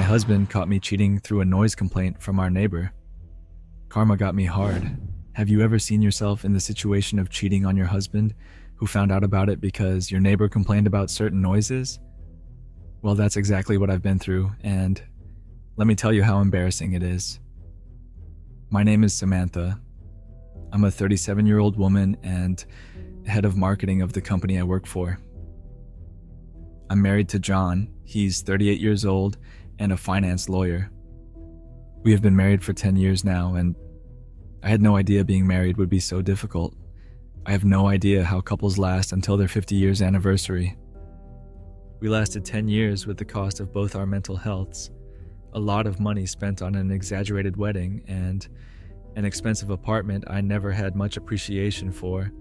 husband caught me cheating through a noise complaint from our neighbor. Karma got me hard. Have you ever seen yourself in the situation of cheating on your husband, who found out about it because your neighbor complained about certain noises? Well, that's exactly what I've been through, and let me tell you how embarrassing it is. My name is Samantha. I'm a 37-year-old woman and head of marketing of the company I work for. I'm married to John. He's 38 years old and a finance lawyer. We have been married for 10 years now, and I had no idea being married would be so difficult. I have no idea how couples last until their 50 years anniversary. We lasted 10 years with the cost of both our mental healths, a lot of money spent on an exaggerated wedding, and an expensive apartment I never had much appreciation for,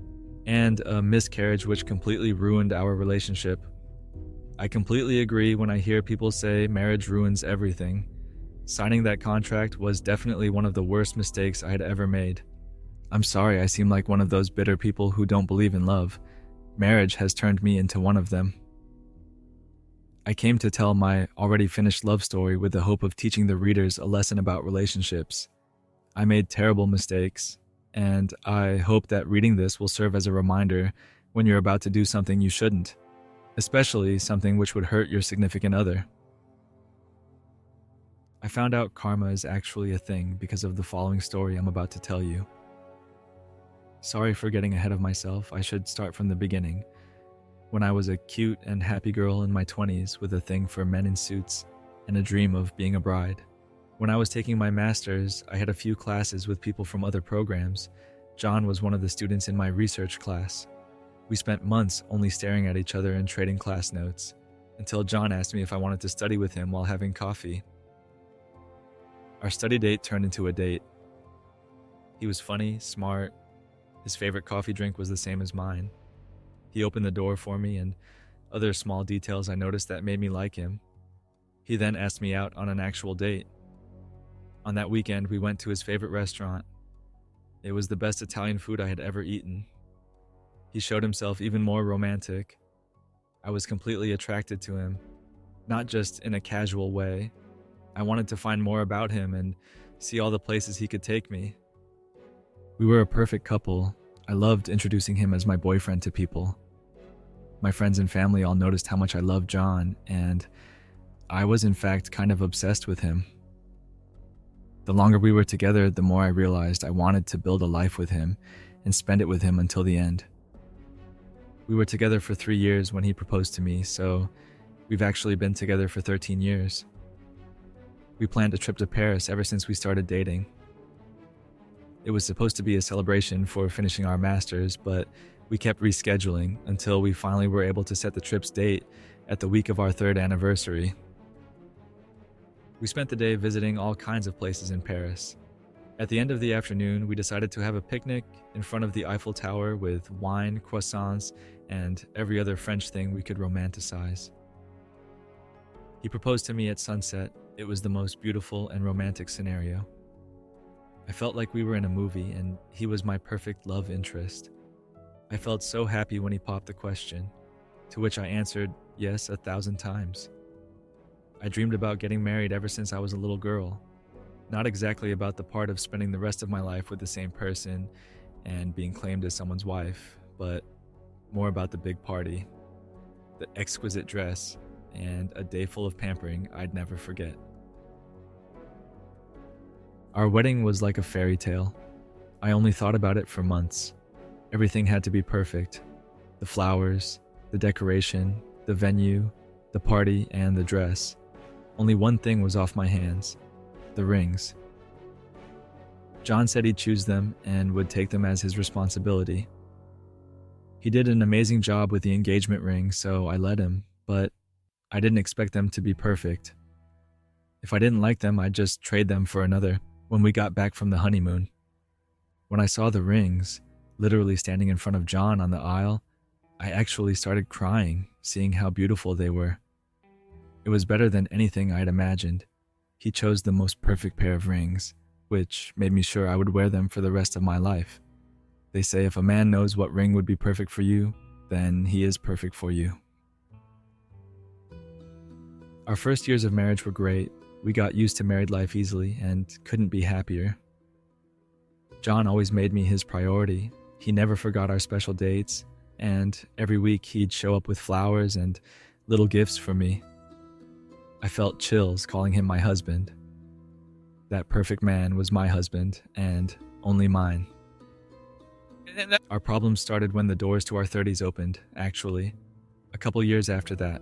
and a miscarriage which completely ruined our relationship. I completely agree when I hear people say marriage ruins everything. Signing that contract was definitely one of the worst mistakes I had ever made. I'm sorry I seem like one of those bitter people who don't believe in love. Marriage has turned me into one of them. I came to tell my already finished love story with the hope of teaching the readers a lesson about relationships. I made terrible mistakes, and I hope that reading this will serve as a reminder when you're about to do something you shouldn't, especially something which would hurt your significant other. I found out karma is actually a thing because of the following story I'm about to tell you. Sorry for getting ahead of myself. I should start from the beginning. When I was a cute and happy girl in my 20s with a thing for men in suits and a dream of being a bride. When I was taking my master's, I had a few classes with people from other programs. John was one of the students in my research class. We spent months only staring at each other and trading class notes, until John asked me if I wanted to study with him while having coffee. Our study date turned into a date. He was funny, smart. His favorite coffee drink was the same as mine. He opened the door for me and other small details I noticed that made me like him. He then asked me out on an actual date. On that weekend, we went to his favorite restaurant. It was the best Italian food I had ever eaten. He showed himself even more romantic. I was completely attracted to him, not just in a casual way. I wanted to find more about him and see all the places he could take me. We were a perfect couple. I loved introducing him as my boyfriend to people. My friends and family all noticed how much I loved John, and I was in fact kind of obsessed with him. The longer we were together, the more I realized I wanted to build a life with him and spend it with him until the end. We were together for 3 years when he proposed to me, so we've actually been together for 13 years. We planned a trip to Paris ever since we started dating. It was supposed to be a celebration for finishing our masters, but we kept rescheduling until we finally were able to set the trip's date at the week of our 3rd anniversary. We spent the day visiting all kinds of places in Paris. At the end of the afternoon, we decided to have a picnic in front of the Eiffel Tower with wine, croissants, and every other French thing we could romanticize. He proposed to me at sunset. It was the most beautiful and romantic scenario. I felt like we were in a movie, and he was my perfect love interest. I felt so happy when he popped the question, to which I answered yes 1,000 times. I dreamed about getting married ever since I was a little girl. Not exactly about the part of spending the rest of my life with the same person and being claimed as someone's wife, but more about the big party, the exquisite dress, and a day full of pampering I'd never forget. Our wedding was like a fairy tale. I only thought about it for months. Everything had to be perfect. The flowers, the decoration, the venue, the party, and the dress. Only one thing was off my hands: the rings. John said he'd choose them and would take them as his responsibility. He did an amazing job with the engagement ring, so I let him, but I didn't expect them to be perfect. If I didn't like them, I'd just trade them for another when we got back from the honeymoon. When I saw the rings, literally standing in front of John on the aisle, I actually started crying, seeing how beautiful they were. It was better than anything I'd imagined. He chose the most perfect pair of rings, which made me sure I would wear them for the rest of my life. They say if a man knows what ring would be perfect for you, then he is perfect for you. Our first years of marriage were great. We got used to married life easily and couldn't be happier. John always made me his priority. He never forgot our special dates, and every week he'd show up with flowers and little gifts for me. I felt chills calling him my husband. That perfect man was my husband, and only mine. Our problems started when the doors to our 30s opened, actually, a couple years after that.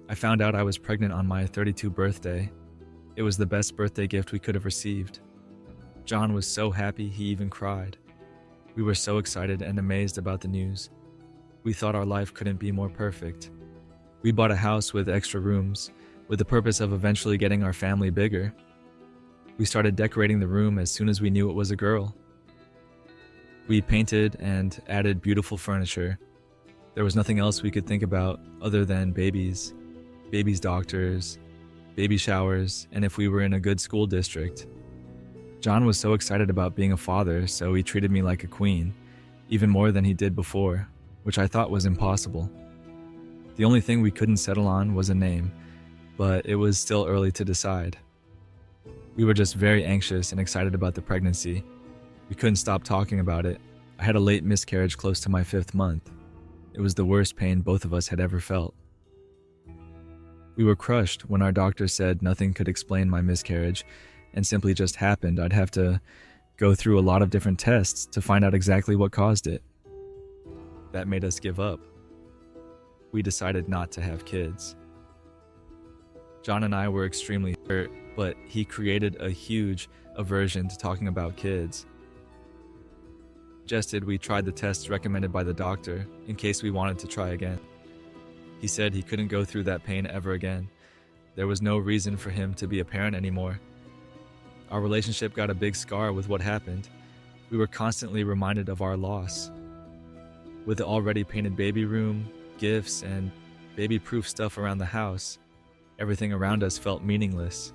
I found out I was pregnant on my 32nd birthday. It was the best birthday gift we could have received. John was so happy he even cried. We were so excited and amazed about the news. We thought our life couldn't be more perfect. We bought a house with extra rooms, with the purpose of eventually getting our family bigger. We started decorating the room as soon as we knew it was a girl. We painted and added beautiful furniture. There was nothing else we could think about other than babies, doctors, baby showers, and if we were in a good school district. John was so excited about being a father, so he treated me like a queen, even more than he did before, which I thought was impossible. The only thing we couldn't settle on was a name, but it was still early to decide. We were just very anxious and excited about the pregnancy. We couldn't stop talking about it. I had a late miscarriage close to my 5th month. It was the worst pain both of us had ever felt. We were crushed when our doctor said nothing could explain my miscarriage and simply just happened. I'd have to go through a lot of different tests to find out exactly what caused it. That made us give up. We decided not to have kids. John and I were extremely hurt, but he created a huge aversion to talking about kids. Suggested we tried the tests recommended by the doctor in case we wanted to try again. He said he couldn't go through that pain ever again. There was no reason for him to be a parent anymore. Our relationship got a big scar with what happened. We were constantly reminded of our loss. With the already painted baby room, gifts, and baby-proof stuff around the house, everything around us felt meaningless.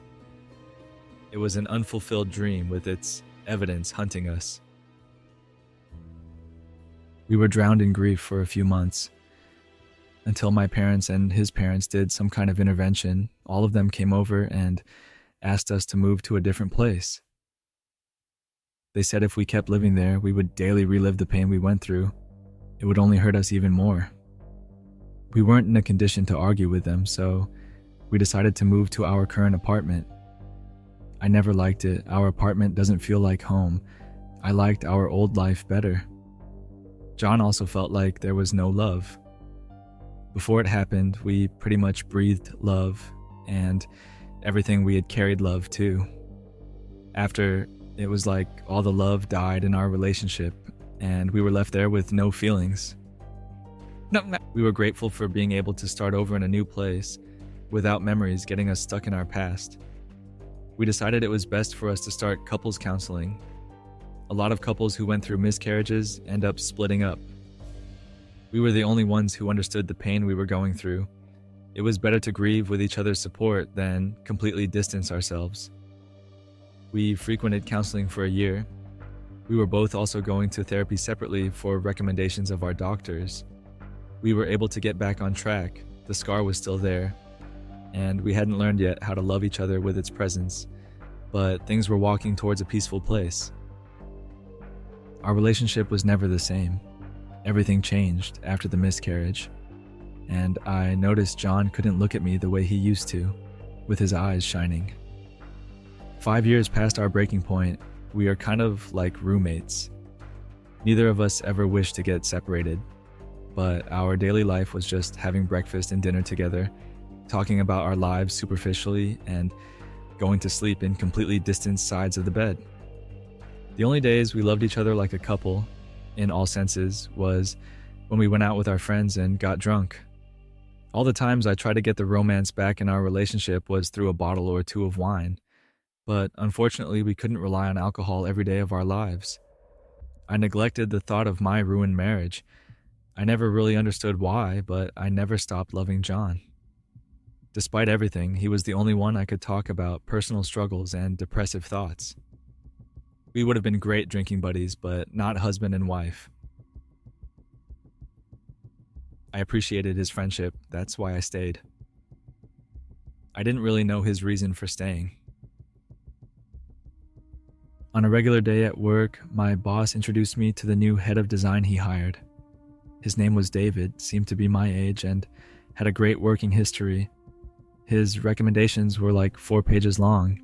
It was an unfulfilled dream with its evidence hunting us. We were drowned in grief for a few months, until my parents and his parents did some kind of intervention. All of them came over and asked us to move to a different place. They said if we kept living there, we would daily relive the pain we went through. It would only hurt us even more. We weren't in a condition to argue with them, so we decided to move to our current apartment. I never liked it. Our apartment doesn't feel like home. I liked our old life better. John also felt like there was no love. Before it happened, we pretty much breathed love, and everything we had carried love too. After, it was like all the love died in our relationship, and we were left there with no feelings. We were grateful for being able to start over in a new place, without memories getting us stuck in our past. We decided it was best for us to start couples counseling. A lot of couples who went through miscarriages end up splitting up. We were the only ones who understood the pain we were going through. It was better to grieve with each other's support than completely distance ourselves. We frequented counseling for a year. We were both also going to therapy separately for recommendations of our doctors. We were able to get back on track. The scar was still there, and we hadn't learned yet how to love each other with its presence, but things were walking towards a peaceful place. Our relationship was never the same. Everything changed after the miscarriage, and I noticed John couldn't look at me the way he used to, with his eyes shining. 5 years past our breaking point, we are kind of like roommates. Neither of us ever wished to get separated, but our daily life was just having breakfast and dinner together, talking about our lives superficially, and going to sleep in completely distant sides of the bed. The only days we loved each other like a couple, in all senses, was when we went out with our friends and got drunk. All the times I tried to get the romance back in our relationship was through a bottle or two of wine, but unfortunately we couldn't rely on alcohol every day of our lives. I neglected the thought of my ruined marriage. I never really understood why, but I never stopped loving John. Despite everything, he was the only one I could talk about personal struggles and depressive thoughts. We would have been great drinking buddies, but not husband and wife. I appreciated his friendship. That's why I stayed. I didn't really know his reason for staying. On a regular day at work, my boss introduced me to the new head of design he hired. His name was David, seemed to be my age, and had a great working history. His recommendations were like 4 pages long,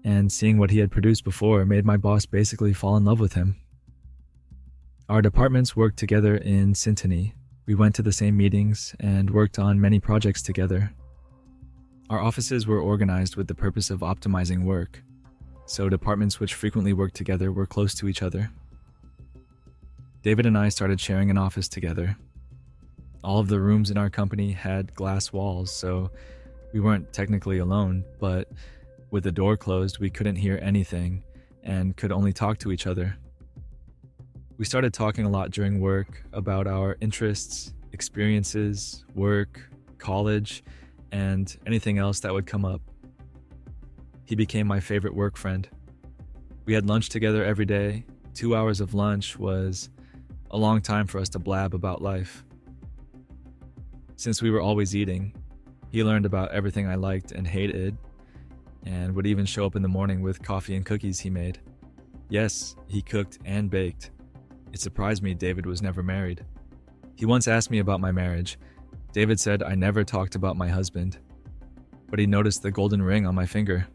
and seeing what he had produced before made my boss basically fall in love with him. Our departments worked together in syntony. We went to the same meetings and worked on many projects together. Our offices were organized with the purpose of optimizing work, so departments which frequently worked together were close to each other. David and I started sharing an office together. All of the rooms in our company had glass walls, so we weren't technically alone, but with the door closed, we couldn't hear anything and could only talk to each other. We started talking a lot during work about our interests, experiences, work, college, and anything else that would come up. He became my favorite work friend. We had lunch together every day. 2 hours of lunch was a long time for us to blab about life. Since we were always eating, he learned about everything I liked and hated, and would even show up in the morning with coffee and cookies he made. Yes, he cooked and baked. It surprised me David was never married. He once asked me about my marriage. David said I never talked about my husband, but he noticed the golden ring on my finger.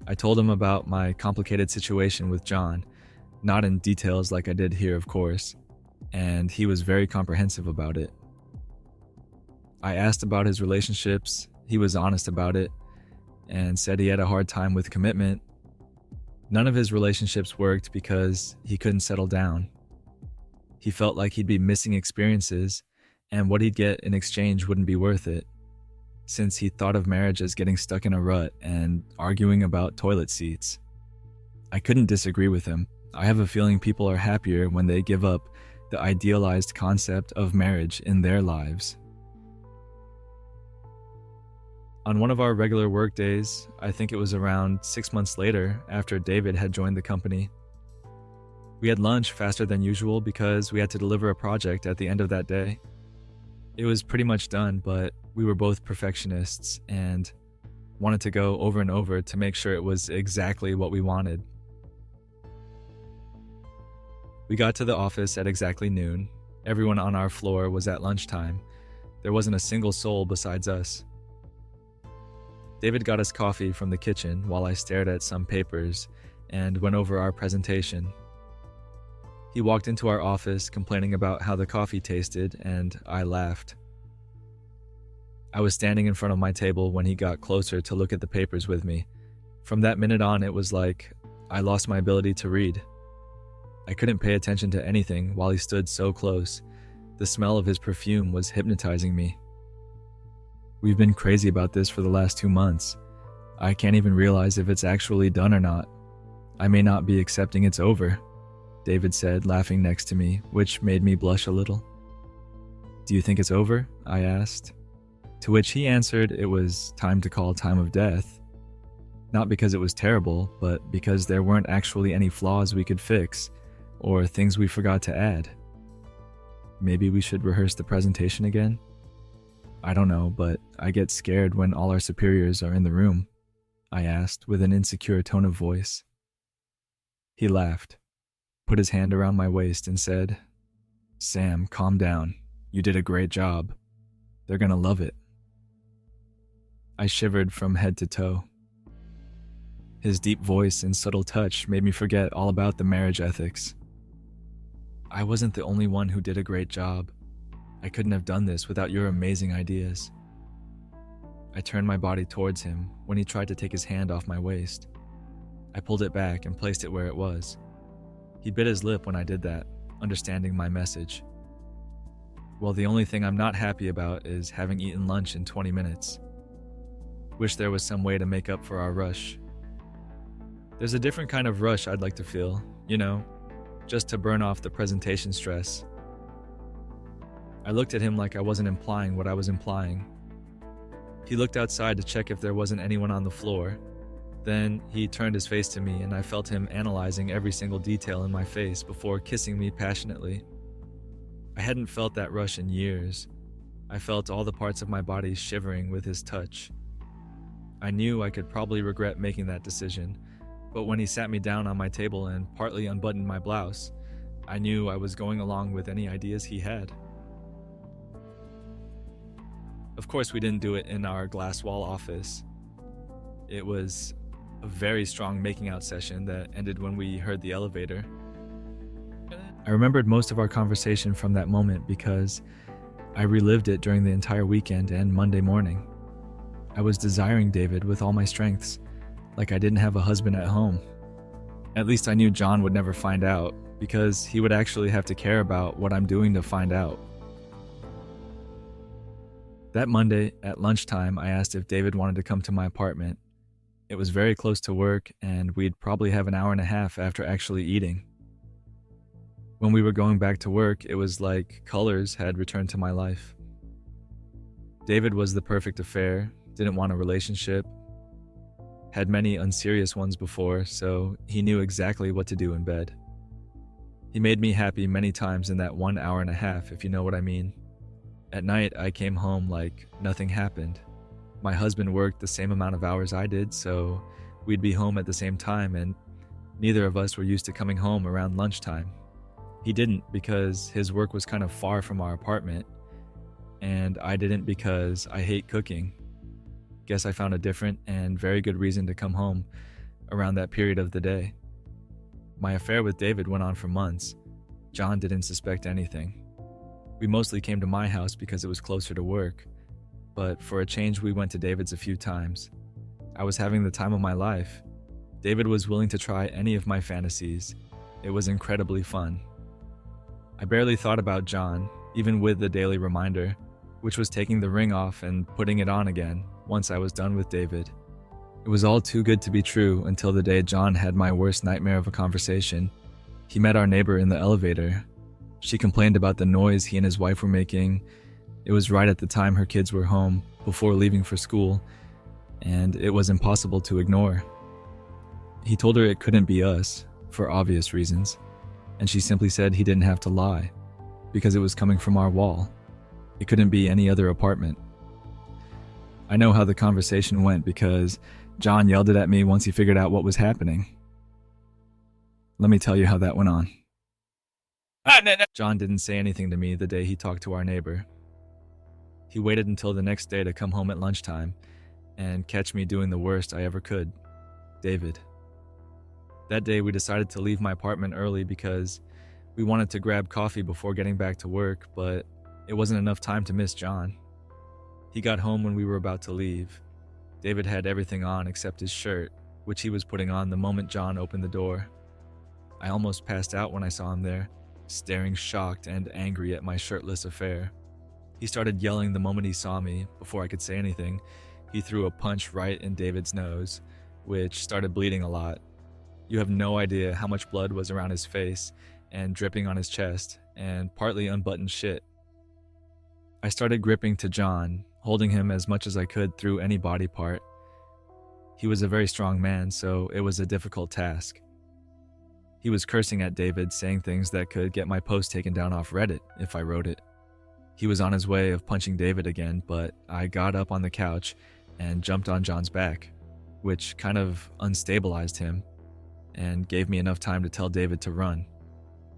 I told him about my complicated situation with John, not in details like I did here, of course, and he was very comprehensive about it. I asked about his relationships. He was honest about it and said he had a hard time with commitment. None of his relationships worked because he couldn't settle down. He felt like he'd be missing experiences, and what he'd get in exchange wouldn't be worth it, since he thought of marriage as getting stuck in a rut and arguing about toilet seats. I couldn't disagree with him. I have a feeling people are happier when they give up the idealized concept of marriage in their lives. On one of our regular work days, I think it was around 6 months later after David had joined the company, we had lunch faster than usual because we had to deliver a project at the end of that day. It was pretty much done, but we were both perfectionists and wanted to go over and over to make sure it was exactly what we wanted. We got to the office at exactly noon. Everyone on our floor was at lunchtime. There wasn't a single soul besides us. David got us coffee from the kitchen while I stared at some papers and went over our presentation. He walked into our office complaining about how the coffee tasted, and I laughed. I was standing in front of my table when he got closer to look at the papers with me. From that minute on, it was like I lost my ability to read. I couldn't pay attention to anything while he stood so close. The smell of his perfume was hypnotizing me. We've been crazy about this for the last 2 months. I can't even realize if it's actually done or not. I may not be accepting it's over, David said, laughing next to me, which made me blush a little. Do you think it's over? I asked. To which he answered it was time to call time of death. Not because it was terrible, but because there weren't actually any flaws we could fix, or things we forgot to add. Maybe we should rehearse the presentation again? I don't know, but I get scared when all our superiors are in the room, I asked with an insecure tone of voice. He laughed, put his hand around my waist and said, "Sam, calm down. You did a great job. They're gonna love it." I shivered from head to toe. His deep voice and subtle touch made me forget all about the marriage ethics. I wasn't the only one who did a great job. I couldn't have done this without your amazing ideas. I turned my body towards him when he tried to take his hand off my waist. I pulled it back and placed it where it was. He bit his lip when I did that, understanding my message. Well, the only thing I'm not happy about is having eaten lunch in 20 minutes. Wish there was some way to make up for our rush. There's a different kind of rush I'd like to feel, just to burn off the presentation stress. I looked at him like I wasn't implying what I was implying. He looked outside to check if there wasn't anyone on the floor. Then he turned his face to me and I felt him analyzing every single detail in my face before kissing me passionately. I hadn't felt that rush in years. I felt all the parts of my body shivering with his touch. I knew I could probably regret making that decision, but when he sat me down on my table and partly unbuttoned my blouse, I knew I was going along with any ideas he had. Of course, we didn't do it in our glass wall office. It was a very strong making out session that ended when we heard the elevator. I remembered most of our conversation from that moment because I relived it during the entire weekend and Monday morning. I was desiring David with all my strengths, like I didn't have a husband at home. At least I knew John would never find out, because he would actually have to care about what I'm doing to find out. That Monday, at lunchtime, I asked if David wanted to come to my apartment. It was very close to work, and we'd probably have an hour and a half after actually eating. When we were going back to work, it was like colors had returned to my life. David was the perfect affair, didn't want a relationship, had many unserious ones before, so he knew exactly what to do in bed. He made me happy many times in that 1 hour and a half, if you know what I mean. At night, I came home like nothing happened. My husband worked the same amount of hours I did, so we'd be home at the same time, and neither of us were used to coming home around lunchtime. He didn't because his work was kind of far from our apartment, and I didn't because I hate cooking. Guess I found a different and very good reason to come home around that period of the day. My affair with David went on for months. John didn't suspect anything. We mostly came to my house because it was closer to work, but for a change we went to David's a few times. I was having the time of my life. David was willing to try any of my fantasies. It was incredibly fun. I barely thought about John, even with the daily reminder, which was taking the ring off and putting it on again once I was done with David. It was all too good to be true until the day John had my worst nightmare of a conversation. He met our neighbor in the elevator. She complained about the noise he and his wife were making. It was right at the time her kids were home, before leaving for school, and it was impossible to ignore. He told her it couldn't be us, for obvious reasons, and she simply said he didn't have to lie, because it was coming from our wall. It couldn't be any other apartment. I know how the conversation went because John yelled it at me once he figured out what was happening. Let me tell you how that went on. John didn't say anything to me the day he talked to our neighbor. He waited until the next day to come home at lunchtime and catch me doing the worst I ever could, David. That day we decided to leave my apartment early because we wanted to grab coffee before getting back to work, but it wasn't enough time to miss John. He got home when we were about to leave. David had everything on except his shirt, which he was putting on the moment John opened the door. I almost passed out when I saw him there, staring shocked and angry at my shirtless affair. He started yelling the moment he saw me. Before I could say anything, he threw a punch right in David's nose, which started bleeding a lot. You have no idea how much blood was around his face and dripping on his chest and partly unbuttoned shit. I started gripping to John, holding him as much as I could through any body part. He was a very strong man, so it was a difficult task. He was cursing at David, saying things that could get my post taken down off Reddit if I wrote it. He was on his way of punching David again, but I got up on the couch and jumped on John's back, which kind of unstabilized him and gave me enough time to tell David to run.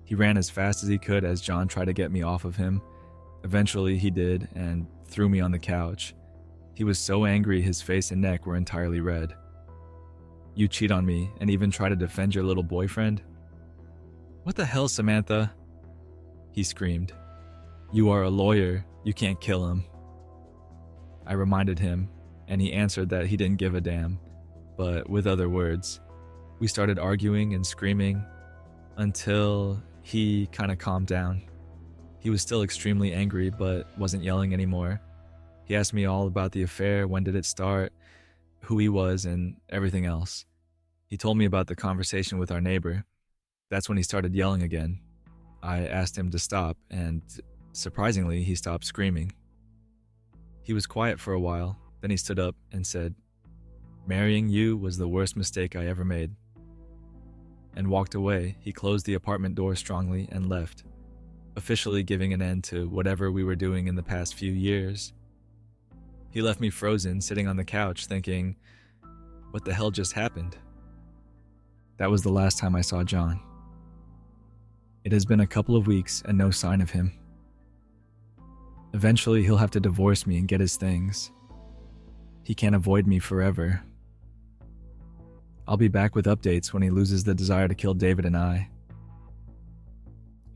He ran as fast as he could as John tried to get me off of him. Eventually he did and threw me on the couch. He was so angry his face and neck were entirely red. "You cheat on me and even try to defend your little boyfriend?" "What the hell, Samantha?" he screamed. "You are a lawyer. You can't kill him." I reminded him, and he answered that he didn't give a damn, but with other words. We started arguing and screaming until he kind of calmed down. He was still extremely angry, but wasn't yelling anymore. He asked me all about the affair, when did it start, who he was, and everything else. He told me about the conversation with our neighbor. That's when he started yelling again. I asked him to stop, and surprisingly, he stopped screaming. He was quiet for a while, then he stood up and said, "Marrying you was the worst mistake I ever made," and walked away. He closed the apartment door strongly and left. officially giving an end to whatever we were doing in the past few years. He left me frozen, sitting on the couch, thinking, what the hell just happened? That was the last time I saw John. It has been a couple of weeks and no sign of him. Eventually, he'll have to divorce me and get his things. He can't avoid me forever. I'll be back with updates when he loses the desire to kill David and I.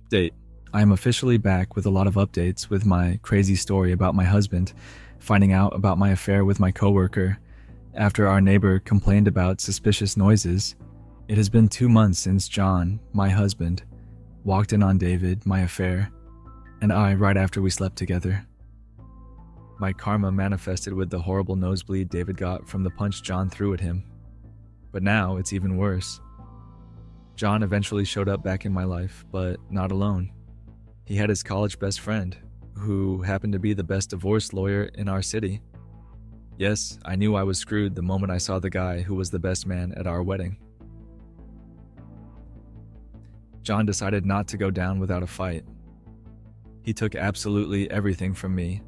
Update. I am officially back with a lot of updates with my crazy story about my husband finding out about my affair with my coworker after our neighbor complained about suspicious noises. It has been 2 months since John, my husband, walked in on David, my affair, and I right after we slept together. My karma manifested with the horrible nosebleed David got from the punch John threw at him. But now it's even worse. John eventually showed up back in my life, but not alone. He had his college best friend, who happened to be the best divorce lawyer in our city. Yes, I knew I was screwed the moment I saw the guy who was the best man at our wedding. John decided not to go down without a fight. He took absolutely everything from me,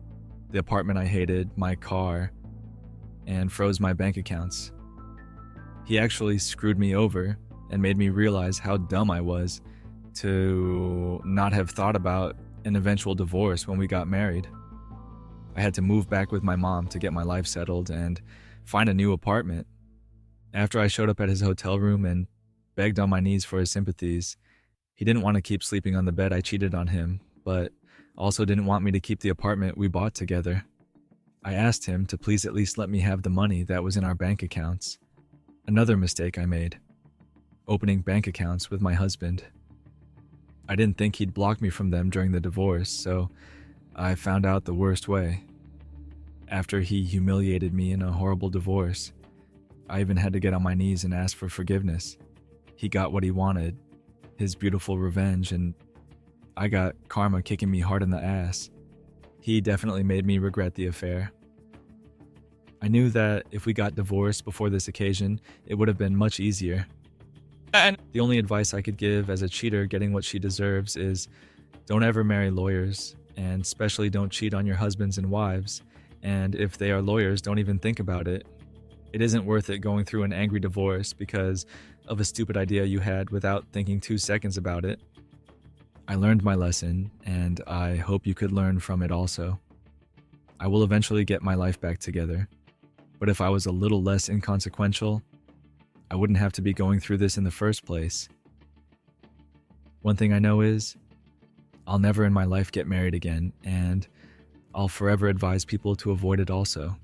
the apartment I hated, my car, and froze my bank accounts. He actually screwed me over and made me realize how dumb I was to not have thought about an eventual divorce when we got married. I had to move back with my mom to get my life settled and find a new apartment. After I showed up at his hotel room and begged on my knees for his sympathies, he didn't want to keep sleeping on the bed I cheated on him, but also didn't want me to keep the apartment we bought together. I asked him to please at least let me have the money that was in our bank accounts. Another mistake I made, opening bank accounts with my husband. I didn't think he'd block me from them during the divorce, so I found out the worst way. After he humiliated me in a horrible divorce, I even had to get on my knees and ask for forgiveness. He got what he wanted, his beautiful revenge, and I got karma kicking me hard in the ass. He definitely made me regret the affair. I knew that if we got divorced before this occasion, it would have been much easier. And the only advice I could give as a cheater getting what she deserves is don't ever marry lawyers, and especially don't cheat on your husbands and wives, and if they are lawyers, don't even think about it. It isn't worth it going through an angry divorce because of a stupid idea you had without thinking 2 seconds about it. I learned my lesson, and I hope you could learn from it also. I will eventually get my life back together, but if I was a little less inconsequential, I wouldn't have to be going through this in the first place. One thing I know is, I'll never in my life get married again, and I'll forever advise people to avoid it also.